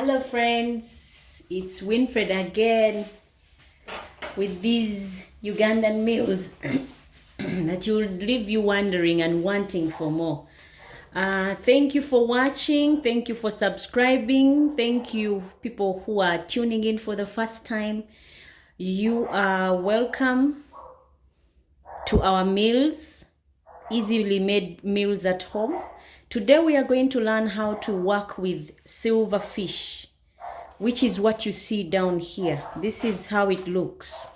Hello friends, it's Winfred again with these Ugandan meals that will leave you wondering and wanting for more. Thank you for watching, thank you for subscribing, thank you people who are tuning in for the first time. You are welcome to our meals, easily made meals at home. Today we are going to learn how to work with silver fish, which is what you see down here. This is how it looks.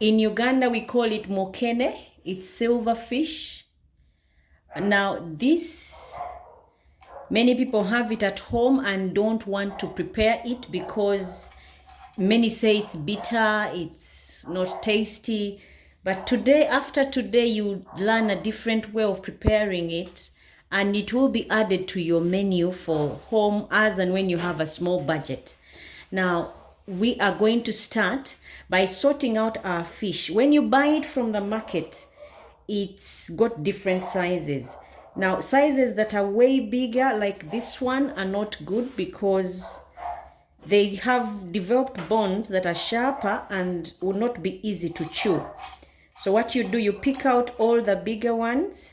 In Uganda we call it Mukene. It's silver fish. Now this, many people have it at home and don't want to prepare it because many say it's bitter, it's not tasty. But today, after today, you learn a different way of preparing it, and it will be added to your menu for home as and when you have a small budget. Now, we are going to start by sorting out our fish. When you buy it from the market, it's got different sizes. Now, sizes that are way bigger, like this one, are not good because they have developed bones that are sharper and will not be easy to chew. So what you do, you pick out all the bigger ones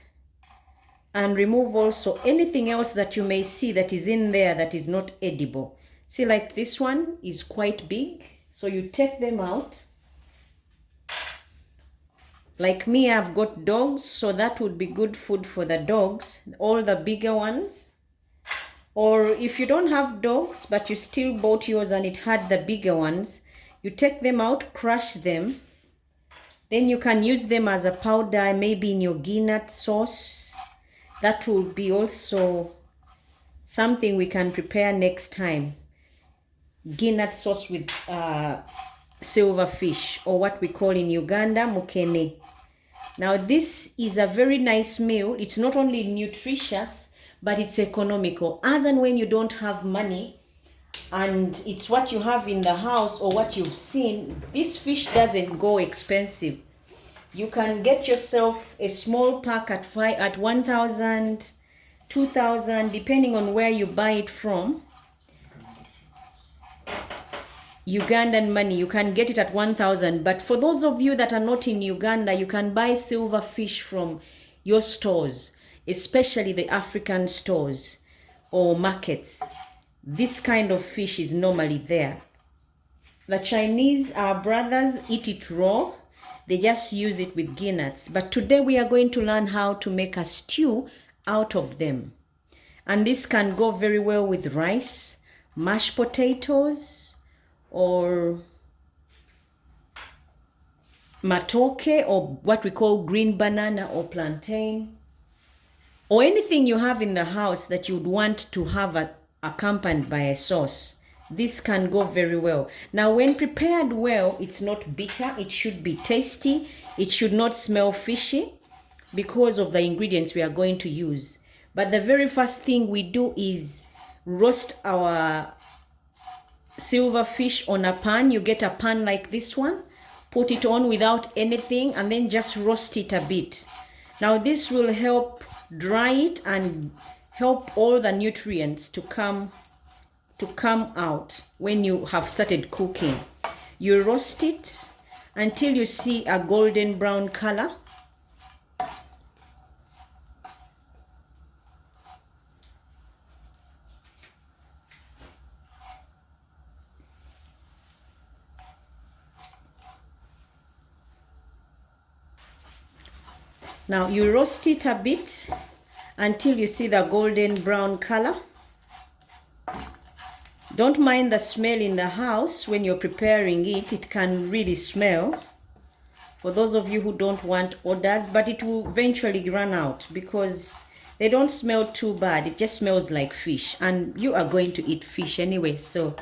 and remove also anything else that you may see that is in there that is not edible. See, like this one is quite big, so you take them out. Like me, I've got dogs, so that would be good food for the dogs, all the bigger ones. Or if you don't have dogs, but you still bought yours and it had the bigger ones, you take them out, crush them. Then you can use them as a powder, maybe in your peanut sauce. That will be also something we can prepare next time. Peanut sauce with silver fish, or what we call in Uganda, Mukene. Now this is a very nice meal. It's not only nutritious, but it's economical. As and when you don't have money, and it's what you have in the house or what you've seen, this fish doesn't go expensive. You can get yourself a small pack at 1,000, 2,000, depending on where you buy it from. Ugandan money, you can get it at 1,000. But for those of you that are not in Uganda, you can buy silver fish from your stores, especially the African stores or markets. This kind of fish is normally there. The Chinese, our brothers, eat it raw. They just use it with peanuts. But today we are going to learn how to make a stew out of them. And this can go very well with rice, mashed potatoes, or matoke, or what we call green banana or plantain, or anything you have in the house that you'd want to have accompanied by a sauce. This can go very well. Now, when prepared well, it's not bitter. It should be tasty. It should not smell fishy because of the ingredients we are going to use. But the very first thing we do is roast our silver fish on a pan. You get a pan like this one, put it on without anything, and then just roast it a bit. Now, this will help dry it and help all the nutrients to come out when you have started cooking. You roast it until you see a golden brown color. Now you roast it a bit until you see the golden brown color. Don't mind the smell in the house when you're preparing it. It can really smell. For those of you who don't want odors, but it will eventually run out because they don't smell too bad. It just smells like fish, and you are going to eat fish anyway. So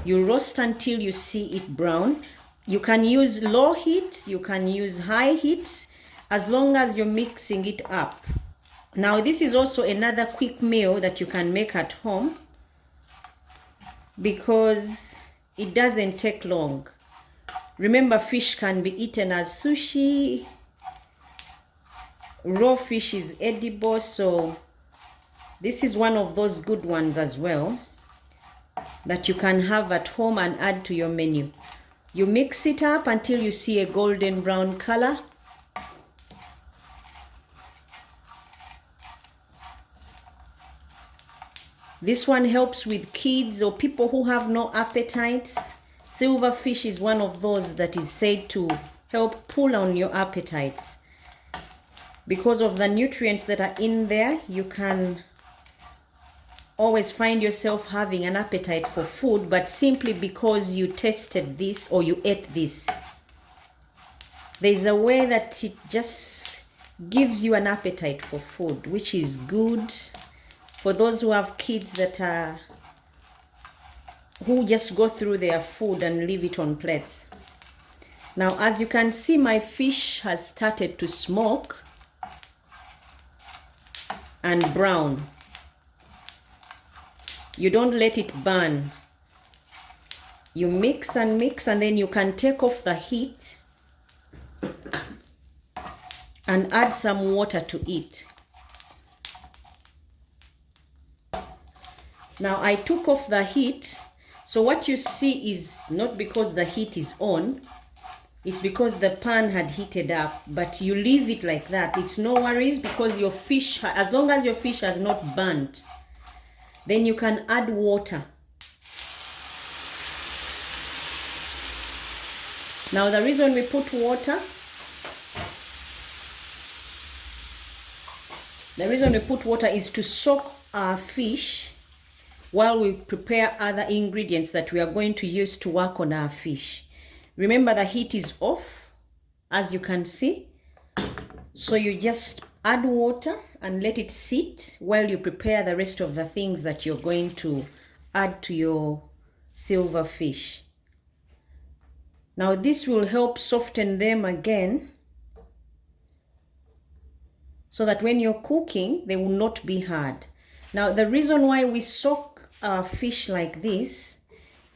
you roast until you see it brown. You can use low heat, you can use high heat, as long as you're mixing it up. Now this is also another quick meal that you can make at home, because it doesn't take long. Remember, fish can be eaten as sushi. Raw fish is edible, so This is one of those good ones as well that you can have at home and add to your menu. You mix it up until you see a golden brown color. This one helps with kids or people who have no appetites. Silverfish is one of those that is said to help pull on your appetites. Because of the nutrients that are in there, you can always find yourself having an appetite for food, but simply because you tasted this or you ate this. There's a way that it just gives you an appetite for food, which is good for those who have kids that are, who just go through their food and leave it on plates. Now, as you can see, my fish has started to smoke and brown. You don't let it burn. You mix and mix, and then you can take off the heat and add some water to it. Now I took off the heat, so what you see is not because the heat is on, it's because the pan had heated up, but you leave it like that. It's no worries, because your fish, as long as your fish has not burnt, then you can add water. Now the reason we put water, is to soak our fish while we prepare other ingredients that we are going to use to work on our fish. Remember, the heat is off, as you can see. So you just add water and let it sit while you prepare the rest of the things that you're going to add to your silverfish. Now this will help soften them again, so that when you're cooking, they will not be hard. Now the reason why we soak our fish like this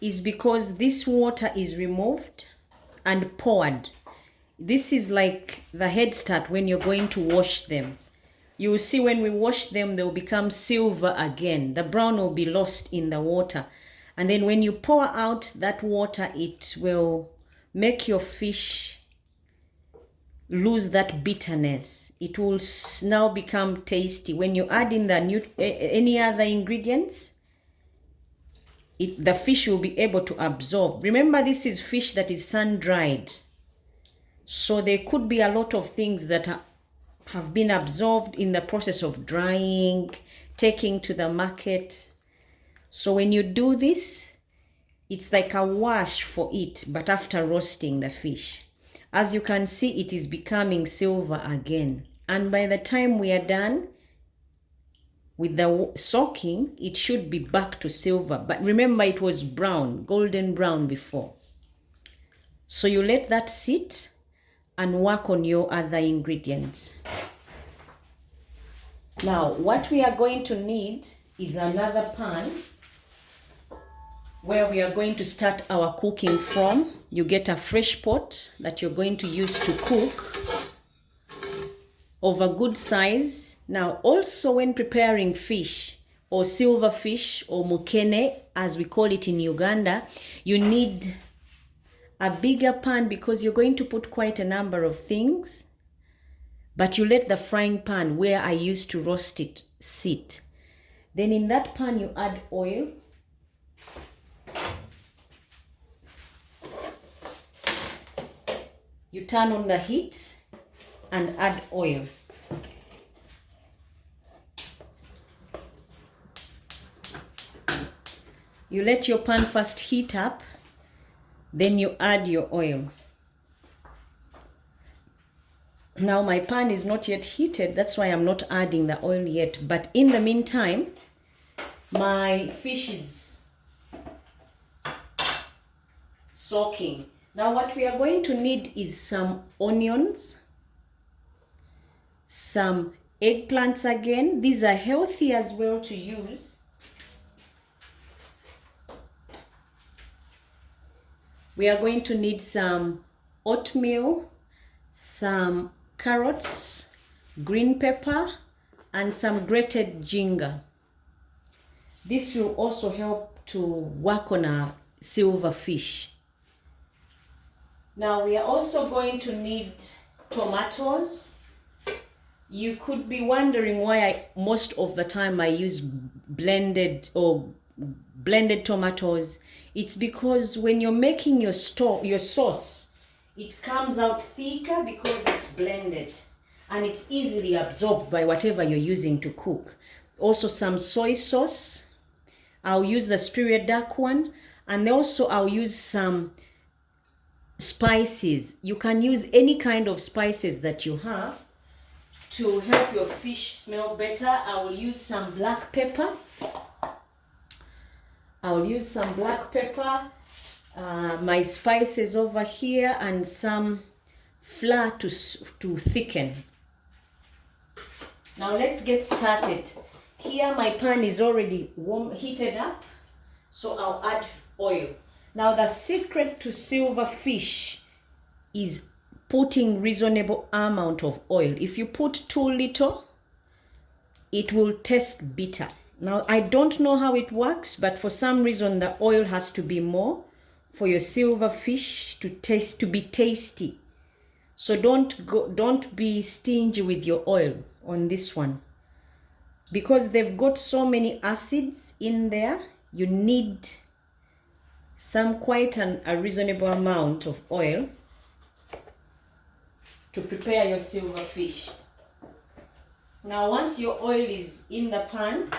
is because this water is removed and poured. This is like the head start when you're going to wash them. You will see when we wash them, they'll become silver again. The brown will be lost in the water. And then when you pour out that water, it will make your fish lose that bitterness. It will now become tasty. When you add in any other ingredients, the fish will be able to absorb. Remember, this is fish that is sun-dried. So there could be a lot of things that have been absorbed in the process of drying, taking to the market. So when you do this, it's like a wash for it, but after roasting the fish. As you can see, it is becoming silver again. And by the time we are done with the soaking, it should be back to silver. But remember, it was brown, golden brown before. So you let that sit and work on your other ingredients. Now, what we are going to need is another pan where we are going to start our cooking from. You get a fresh pot that you're going to use to cook, of a good size. Now, also when preparing fish or silverfish or mukene, as we call it in Uganda, you need a bigger pan because you're going to put quite a number of things. But you let the frying pan where I used to roast it sit. Then in that pan you add oil. You turn on the heat and add oil. You let your pan first heat up, then you add your oil. Now my pan is not yet heated, that's why I'm not adding the oil yet. But in the meantime, my fish is soaking. Now what we are going to need is some onions, some eggplants again. These are healthy as well to use. We are going to need some oatmeal, some carrots, green pepper, and some grated ginger. This will also help to work on our silver fish. Now we are also going to need tomatoes. You could be wondering why most of the time I use blended tomatoes. It's because when you're making your sauce, it comes out thicker because it's blended and it's easily absorbed by whatever you're using to cook. Also some soy sauce. I'll use the Superior Dark one, and also I'll use some spices. You can use any kind of spices that you have to help your fish smell better. I will use some black pepper. My spices over here, and some flour to thicken. Now let's get started. Here my pan is already heated up, so I'll add oil. Now the secret to silver fish is putting reasonable amount of oil. If you put too little, it will taste bitter. Now I don't know how it works, but for some reason the oil has to be more for your silver fish to be tasty. So don't be stingy with your oil on this one. Because they've got so many acids in there, you need quite a reasonable amount of oil to prepare your silver fish. Now once your oil is in the pan,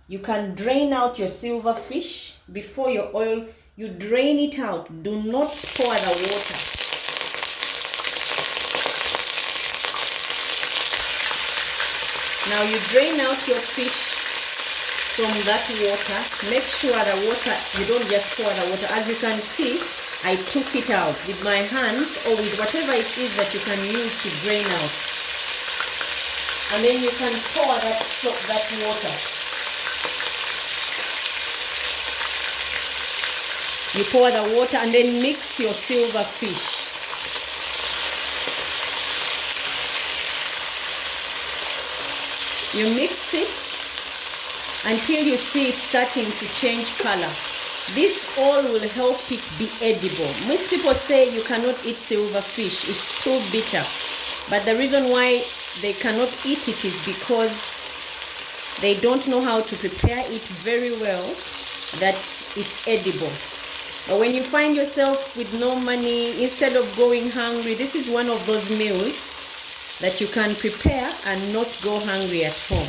you can drain out your silver fish. Before your oil, you drain it out. Do not pour the water. Now you drain out your fish from that water. Make sure the water, you don't just pour the water. As you can see, I took it out with my hands or with whatever it is that you can use to drain out. And then you can pour that water. You pour the water and then mix your silver fish. You mix it until you see it starting to change color. This oil will help it be edible. Most people say you cannot eat silver fish, it's too bitter. But the reason why they cannot eat it is because they don't know how to prepare it very well, that it's edible. But when you find yourself with no money, instead of going hungry, this is one of those meals that you can prepare and not go hungry at home.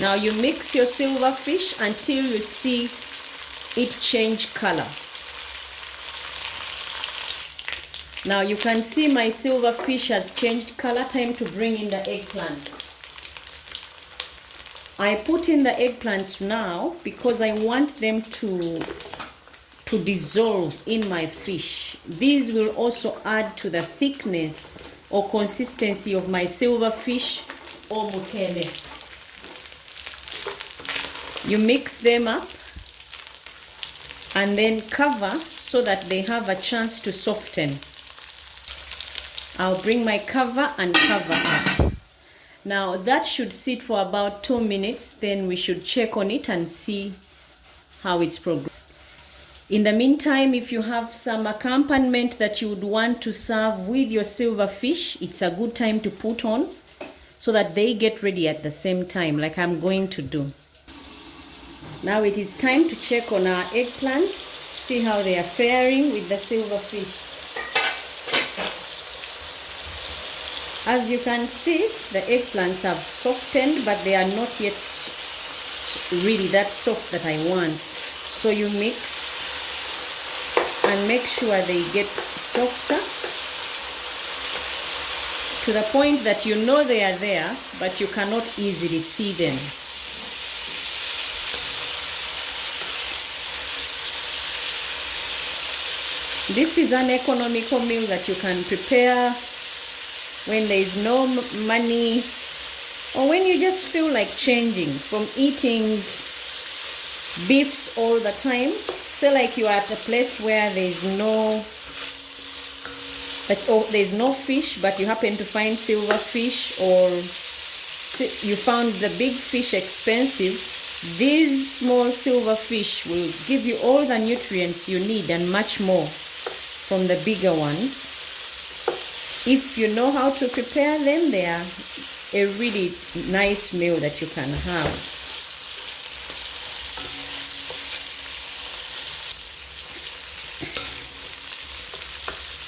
Now you mix your silver fish until you see it change color. Now you can see my silver fish has changed color. Time to bring in the eggplants. I put in the eggplants now because I want them to dissolve in my fish. These will also add to the thickness or consistency of my silver fish or mukene. You mix them up and then cover so that they have a chance to soften. I'll bring my cover and cover up. Now that should sit for about 2 minutes, then we should check on it and see how it's progressing. In the meantime, if you have some accompaniment that you would want to serve with your silver fish, it's a good time to put on so that they get ready at the same time, like I'm going to do. Now it is time to check on our eggplants, see how they are faring with the silver fish. As you can see, the eggplants have softened, but they are not yet really that soft that I want. So you mix and make sure they get softer to the point that you know they are there, but you cannot easily see them. This is an economical meal that you can prepare when there is no money, or when you just feel like changing from eating beefs all the time. Say like you are at a place where there's no fish, but you happen to find silver fish or you found the big fish expensive, these small silver fish will give you all the nutrients you need and much more from the bigger ones. If you know how to prepare them, they are a really nice meal that you can have.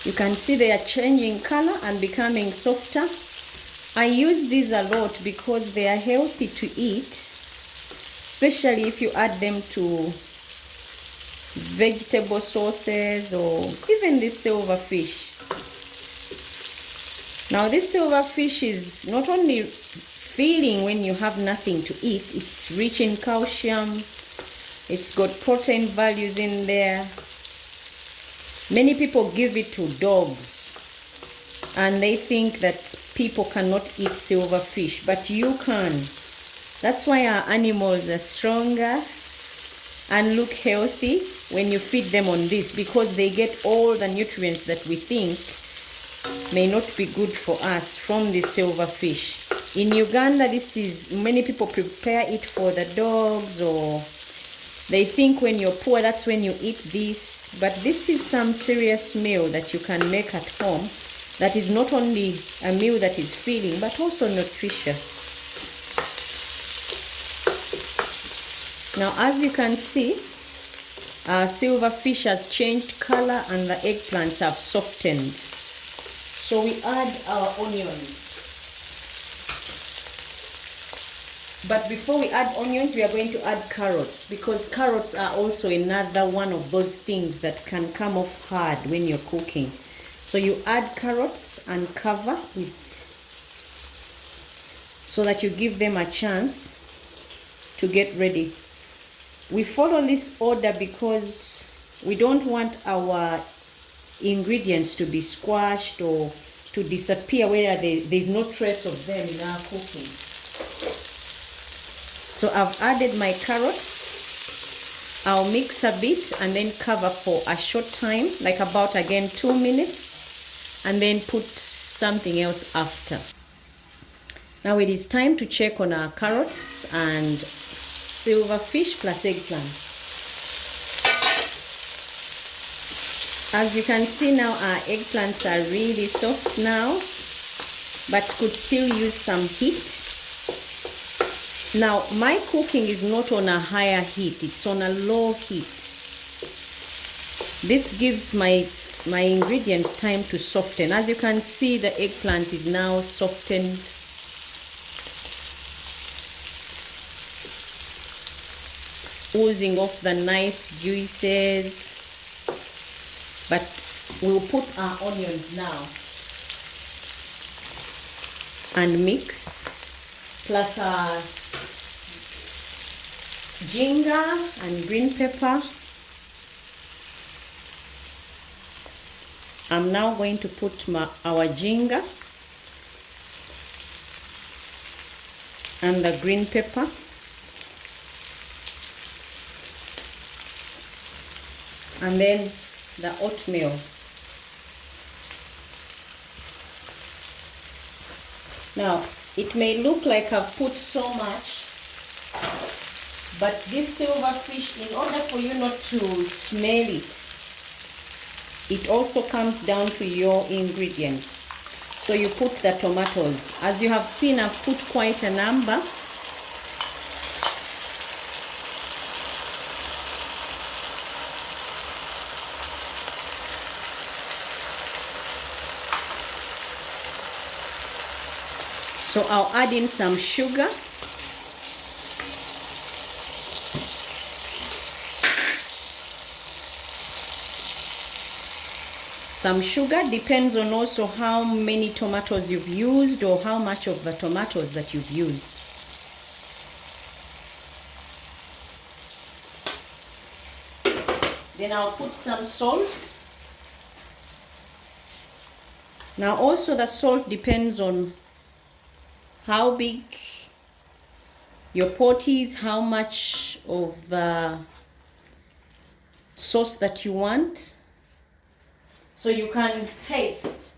You can see they are changing color and becoming softer. I use these a lot because they are healthy to eat, especially if you add them to vegetable sauces or even this silver fish. Now this silver fish is not only filling when you have nothing to eat, it's rich in calcium, it's got protein values in there. Many people give it to dogs and they think that people cannot eat silver fish, but you can. That's why our animals are stronger and look healthy when you feed them on this, because they get all the nutrients that we think may not be good for us from the silver fish. In Uganda, many people prepare it for the dogs, or they think when you're poor, that's when you eat this. But this is some serious meal that you can make at home that is not only a meal that is filling, but also nutritious. Now, as you can see, our silver fish has changed color and the eggplants have softened. So we add our onions. But before we add onions, we are going to add carrots, because carrots are also another one of those things that can come off hard when you're cooking. So you add carrots and cover with, so that you give them a chance to get ready. We follow this order because we don't want our ingredients to be squashed or to disappear where there's no trace of them in our cooking. So I've added my carrots. I'll mix a bit and then cover for a short time, like about again 2 minutes, and then put something else after. Now it is time to check on our carrots and silver fish plus eggplant. As you can see now, our eggplants are really soft now, but could still use some heat. Now, my cooking is not on a higher heat, it's on a low heat. This gives my ingredients time to soften. As you can see, the eggplant is now softened. Oozing off the nice juices. But we'll put our onions now and mix, plus our ginger and green pepper. I'm now going to put our ginger and the green pepper. And then the oatmeal. Now, it may look like I've put so much, but this silver fish, in order for you not to smell it, it also comes down to your ingredients. So you put the tomatoes. As you have seen, I've put quite a number. So I'll add in some sugar. Some sugar depends on also how many tomatoes you've used or how much of the tomatoes that you've used. Then I'll put some salt. Now also the salt depends on how big your pot is, how much of the sauce that you want. So you can taste.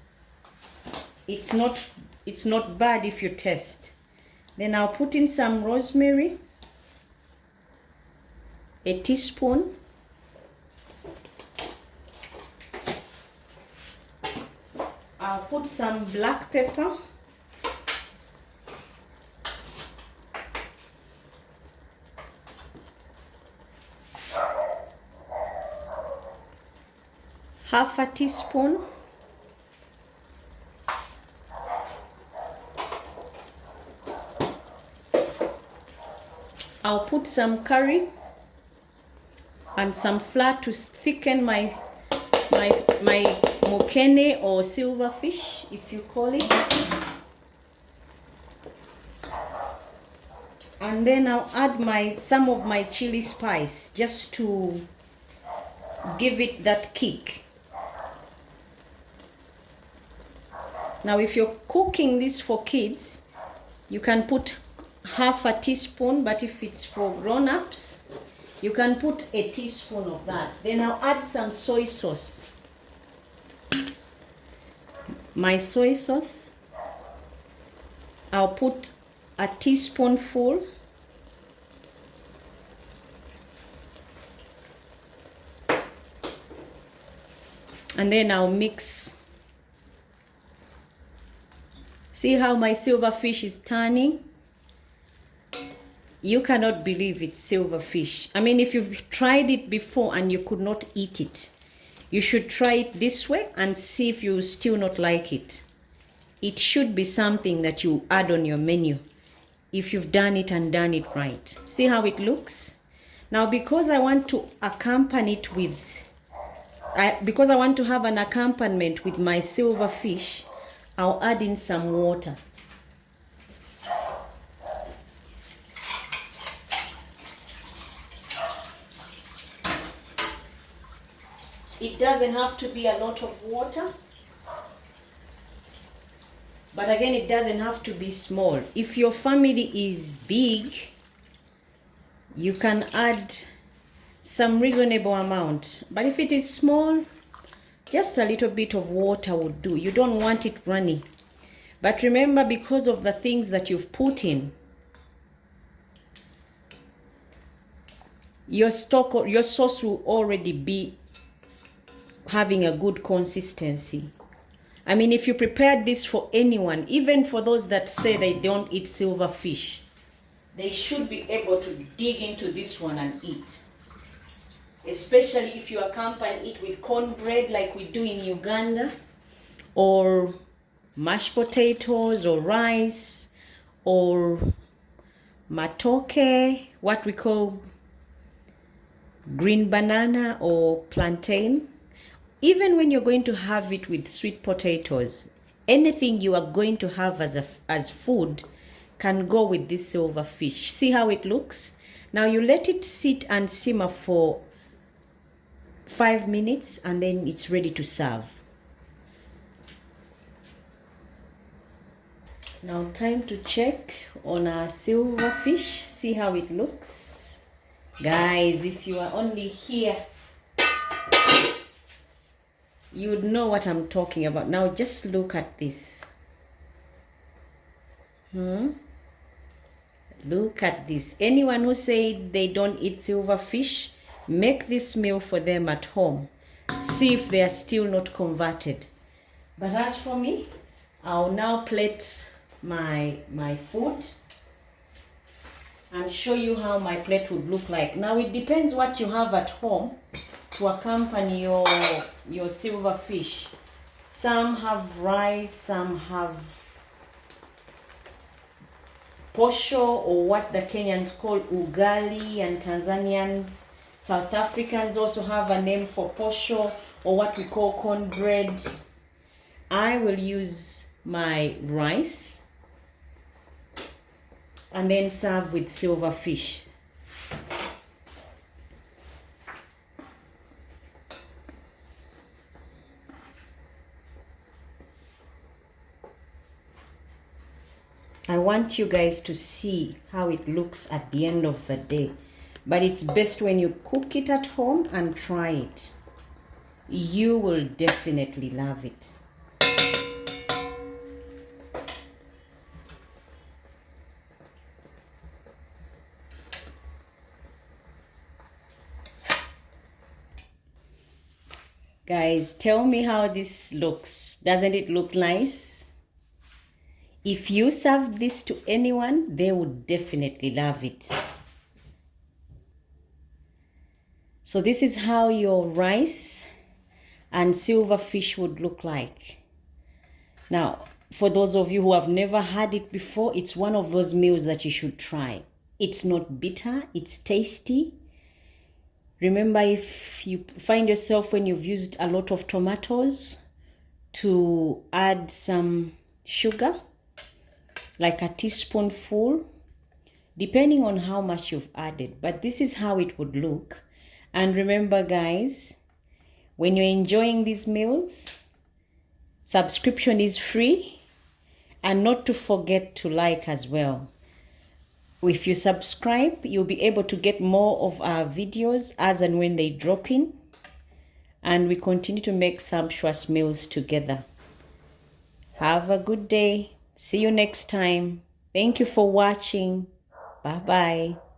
It's not bad if you taste. Then I'll put in some rosemary, a teaspoon. I'll put some black pepper. Half a teaspoon. I'll put some curry and some flour to thicken my mukene or silverfish, if you call it. And then I'll add some of my chili spice just to give it that kick. Now if you're cooking this for kids, you can put half a teaspoon, but if it's for grown-ups, you can put a teaspoon of that. Then I'll add some soy sauce. My soy sauce, I'll put a teaspoonful. And then I'll mix. See how my silverfish is turning? You cannot believe it's silverfish. I mean, if you've tried it before and you could not eat it, you should try it this way and see if you still not like it. It should be something that you add on your menu if you've done it and done it right. See how it looks? Now, because I want to accompany it with, because I want to have an accompaniment with my silverfish, I'll add in some water. It doesn't have to be a lot of water, but again, it doesn't have to be small. If your family is big, you can add some reasonable amount, but if it is small, just a little bit of water would do. You don't want it runny. But remember, because of the things that you've put in, your sauce will already be having a good consistency. I mean, if you prepared this for anyone, even for those that say they don't eat silverfish, they should be able to dig into this one and eat. Especially if you accompany it with cornbread like we do in Uganda, or mashed potatoes, or rice, or matoke, what we call green banana or plantain. Even when you're going to have it with sweet potatoes, anything you are going to have as food can go with this silverfish. See how it looks? Now you let it sit and simmer for 5 minutes and then it's ready to serve. Now time to check on our silverfish. See how it looks? Guys, if you are only here, you would know what I'm talking about. Now just look at this. Look at this. Anyone who said they don't eat silverfish, make this meal for them at home. See if they are still not converted. But as for me, I'll now plate my food and show you how my plate would look like. Now it depends what you have at home to accompany your silverfish. Some have rice, some have posho, or what the Kenyans call ugali, and Tanzanians, South Africans also have a name for posho, or what we call cornbread. I will use my rice and then serve with silverfish. I want you guys to see how it looks at the end of the day. But it's best when you cook it at home and try it. You will definitely love it. Guys, tell me how this looks. Doesn't it look nice? If you serve this to anyone, they would definitely love it. So this is how your rice and silverfish would look like. Now, for those of you who have never had it before, it's one of those meals that you should try. It's not bitter, it's tasty. Remember, if you find yourself when you've used a lot of tomatoes, to add some sugar, like a teaspoonful, depending on how much you've added. But this is how it would look. And remember, guys, when you're enjoying these meals, subscription is free. And not to forget to like as well. If you subscribe, you'll be able to get more of our videos as and when they drop in. And we continue to make sumptuous meals together. Have a good day. See you next time. Thank you for watching. Bye-bye.